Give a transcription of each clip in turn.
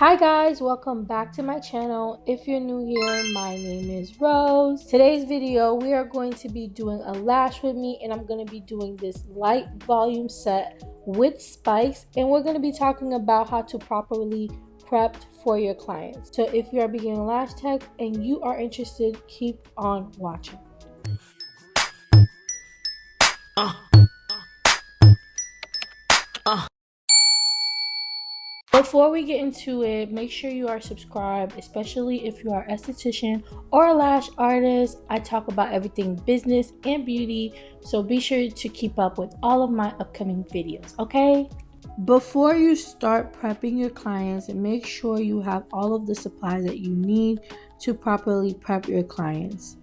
Hi guys, welcome back to my channel. If you're new here, my name is Rose. Today's video, we are going to be doing a lash with me, and I'm going to be doing this light volume set with spikes, and we're going to be talking about how to properly prep for your clients. So if you're a beginner lash tech and you are interested, keep on watching. Before we get into it, make sure you are subscribed, especially if you are an esthetician or a lash artist. I talk about everything business and beauty, so be sure to keep up with all of my upcoming videos, okay? Before you start prepping your clients, make sure you have all of the supplies that you need to properly prep your clients.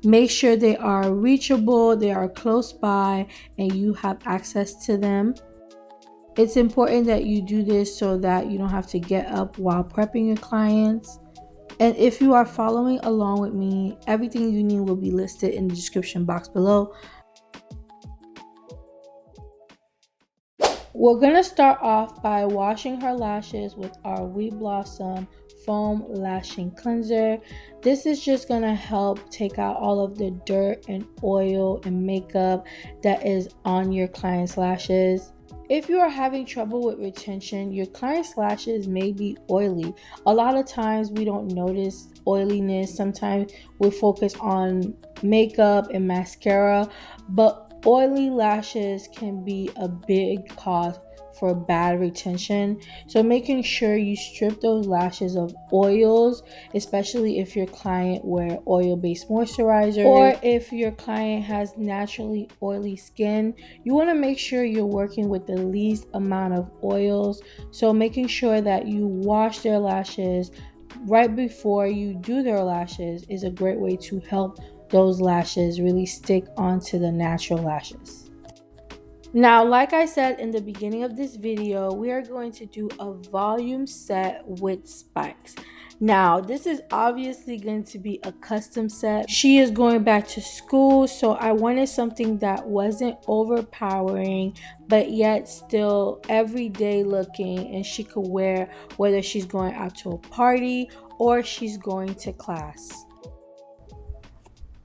Make sure they are reachable, they are close by, and you have access to them. It's important that you do this so that you don't have to get up while prepping your clients. And if you are following along with me, everything you need will be listed in the description box below. We're going to start off by washing her lashes with our Wheat Blossom Foam Lashing Cleanser. This is just going to help take out all of the dirt and oil and makeup that is on your client's lashes. If you are having trouble with retention, your client's lashes may be oily. A lot of times we don't notice oiliness. Sometimes we focus on makeup and mascara, but oily lashes can be a big cause for bad retention. So making sure you strip those lashes of oils, especially if your client wear oil-based moisturizer, or if your client has naturally oily skin, you want to make sure you're working with the least amount of oils. So making sure that you wash their lashes right before you do their lashes is a great way to help those lashes really stick onto the natural lashes. Now, like I said in the beginning of this video, we are going to do a volume set with spikes. Now, this is obviously going to be a custom set. She is going back to school, so I wanted something that wasn't overpowering, but yet still everyday looking, and she could wear whether she's going out to a party or she's going to class.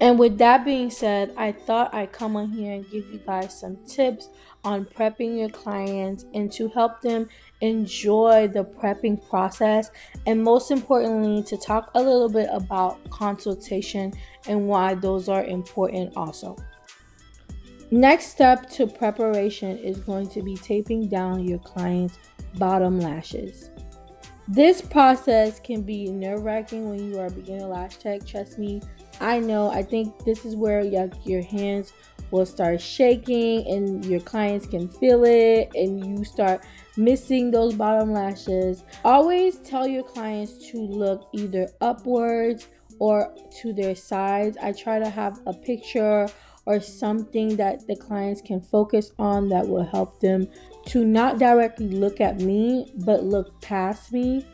And with that being said, I thought I'd come on here and give you guys some tips on prepping your clients and to help them enjoy the prepping process, and most importantly to talk a little bit about consultation and why those are important also. Next step to preparation is going to be taping down your client's bottom lashes. This process can be nerve-wracking when you are a beginner lash tech. Trust me, I know. I think this is where your hands will start shaking and your clients can feel it and you start missing those bottom lashes. Always tell your clients to look either upwards or to their sides. I try to have a picture or something that the clients can focus on that will help them to not directly look at me but look past me.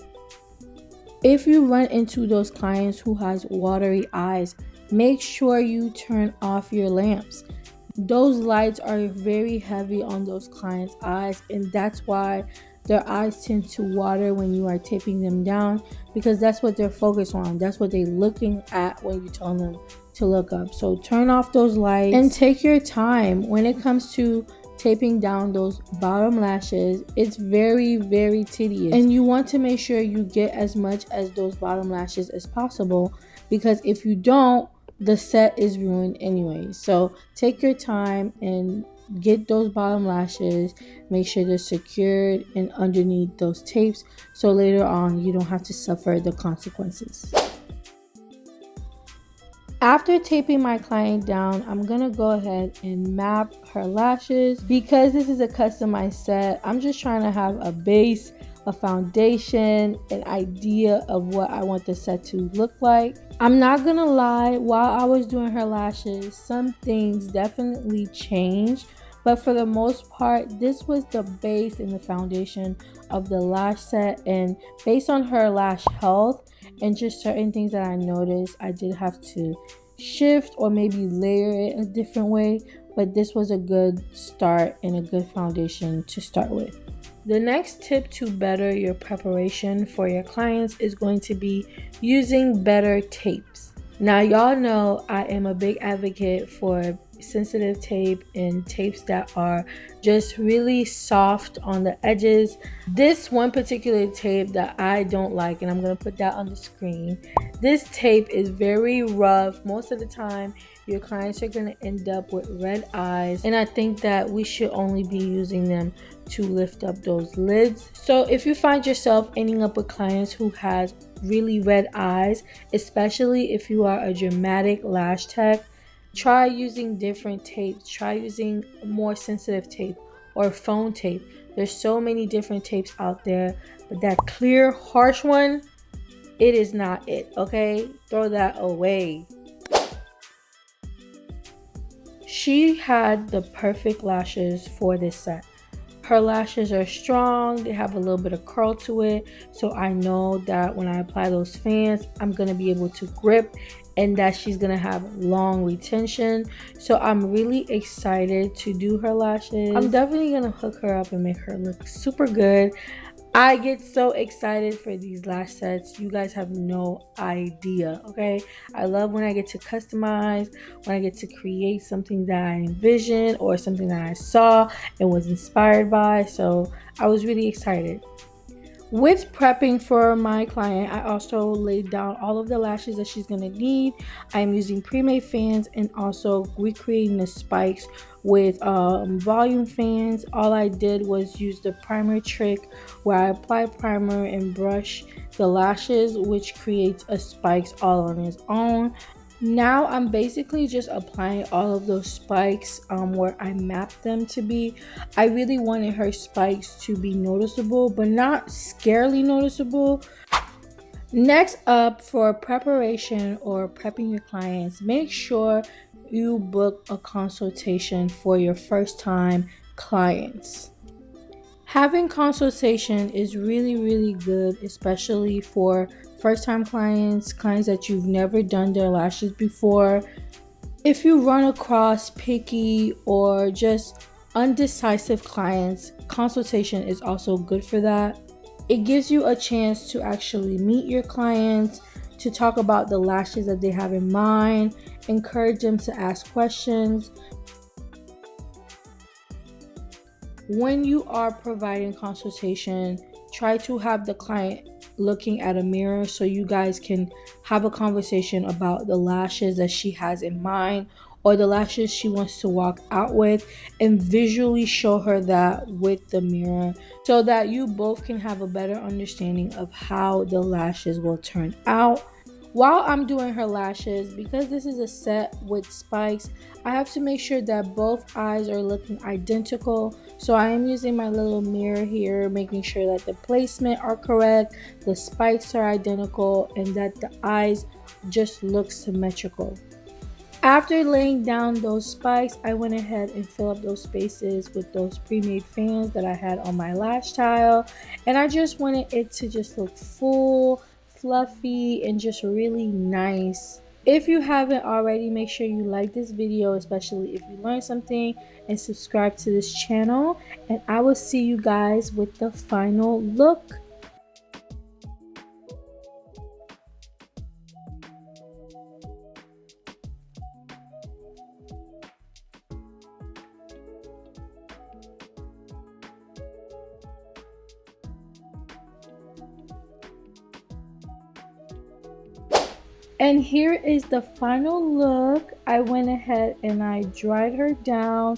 If you run into those clients who has watery eyes, make sure you turn off your lamps. Those lights are very heavy on those clients' eyes, and that's why their eyes tend to water when you are taping them down, because that's what they're focused on. That's what they're looking at when you tell them to look up. So turn off those lights and take your time when it comes to taping down those bottom lashes. It's very, very tedious, and you want to make sure you get as much as those bottom lashes as possible, because if you don't, the set is ruined anyway. So take your time and get those bottom lashes. Make sure they're secured and underneath those tapes, so later on you don't have to suffer the consequences. After taping my client down, I'm gonna go ahead and map her lashes. Because this is a customized set, I'm just trying to have a base, a foundation, an idea of what I want the set to look like. I'm not gonna lie, while I was doing her lashes, some things definitely changed, but for the most part, this was the base and the foundation of the lash set. And based on her lash health and just certain things that I noticed, I did have to shift or maybe layer it a different way, but this was a good start and a good foundation to start with. The next tip to better your preparation for your clients is going to be using better tapes. Now, y'all know I am a big advocate for sensitive tape and tapes that are just really soft on the edges. This one particular tape that I don't like, and I'm going to put that on the screen. This tape is very rough. Most of the time, your clients are going to end up with red eyes, and I think that we should only be using them to lift up those lids. So if you find yourself ending up with clients who has really red eyes, especially if you are a dramatic lash tech, try using different tapes. Try using more sensitive tape or foam tape. There's so many different tapes out there, but that clear, harsh one, it is not it, okay? Throw that away. She had the perfect lashes for this set. Her lashes are strong, they have a little bit of curl to it, so I know that when I apply those fans, I'm going to be able to grip and that she's going to have long retention. So I'm really excited to do her lashes. I'm definitely going to hook her up and make her look super good. I get so excited for these lash sets. You guys have no idea, okay? I love when I get to customize, when I get to create something that I envisioned or something that I saw and was inspired by. So I was really excited. With prepping for my client, I also laid down all of the lashes that she's going to need. I'm using pre-made fans and also recreating the spikes with volume fans. All I did was use the primer trick where I apply primer and brush the lashes, which creates a spikes all on its own. Now I'm basically just applying all of those spikes where I mapped them to be. I really wanted her spikes to be noticeable, but not scarily noticeable. Next up, for preparation or prepping your clients, make sure you book a consultation for your first time clients. Having consultation is really good, especially for first time clients that you've never done their lashes before. If you run across picky or just undecisive clients, consultation is also good for that. It gives you a chance to actually meet your clients, to talk about the lashes that they have in mind, encourage them to ask questions. When you are providing consultation, try to have the client looking at a mirror so you guys can have a conversation about the lashes that she has in mind or the lashes she wants to walk out with, and visually show her that with the mirror so that you both can have a better understanding of how the lashes will turn out. While I'm doing her lashes, because this is a set with spikes, I have to make sure that both eyes are looking identical. So I am using my little mirror here, making sure that the placement are correct, the spikes are identical, and that the eyes just look symmetrical. After laying down those spikes, I went ahead and filled up those spaces with those pre-made fans that I had on my lash tile. And I just wanted it to just look full, fluffy, and just really nice. If you haven't already, make sure you like this video, especially if you learned something, and subscribe to this channel. And I will see you guys with the final look. And here is the final look. I went ahead and I dried her down,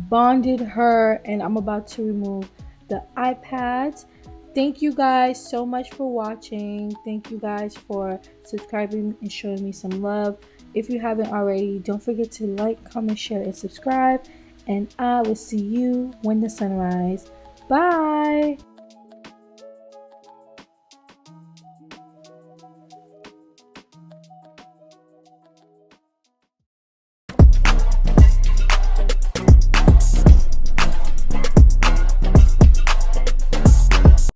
bonded her, and I'm about to remove the eye pads. Thank you guys so much for watching. Thank you guys for subscribing and showing me some love. If you haven't already, don't forget to like, comment, share, and subscribe. And I will see you when the sun rises. Bye!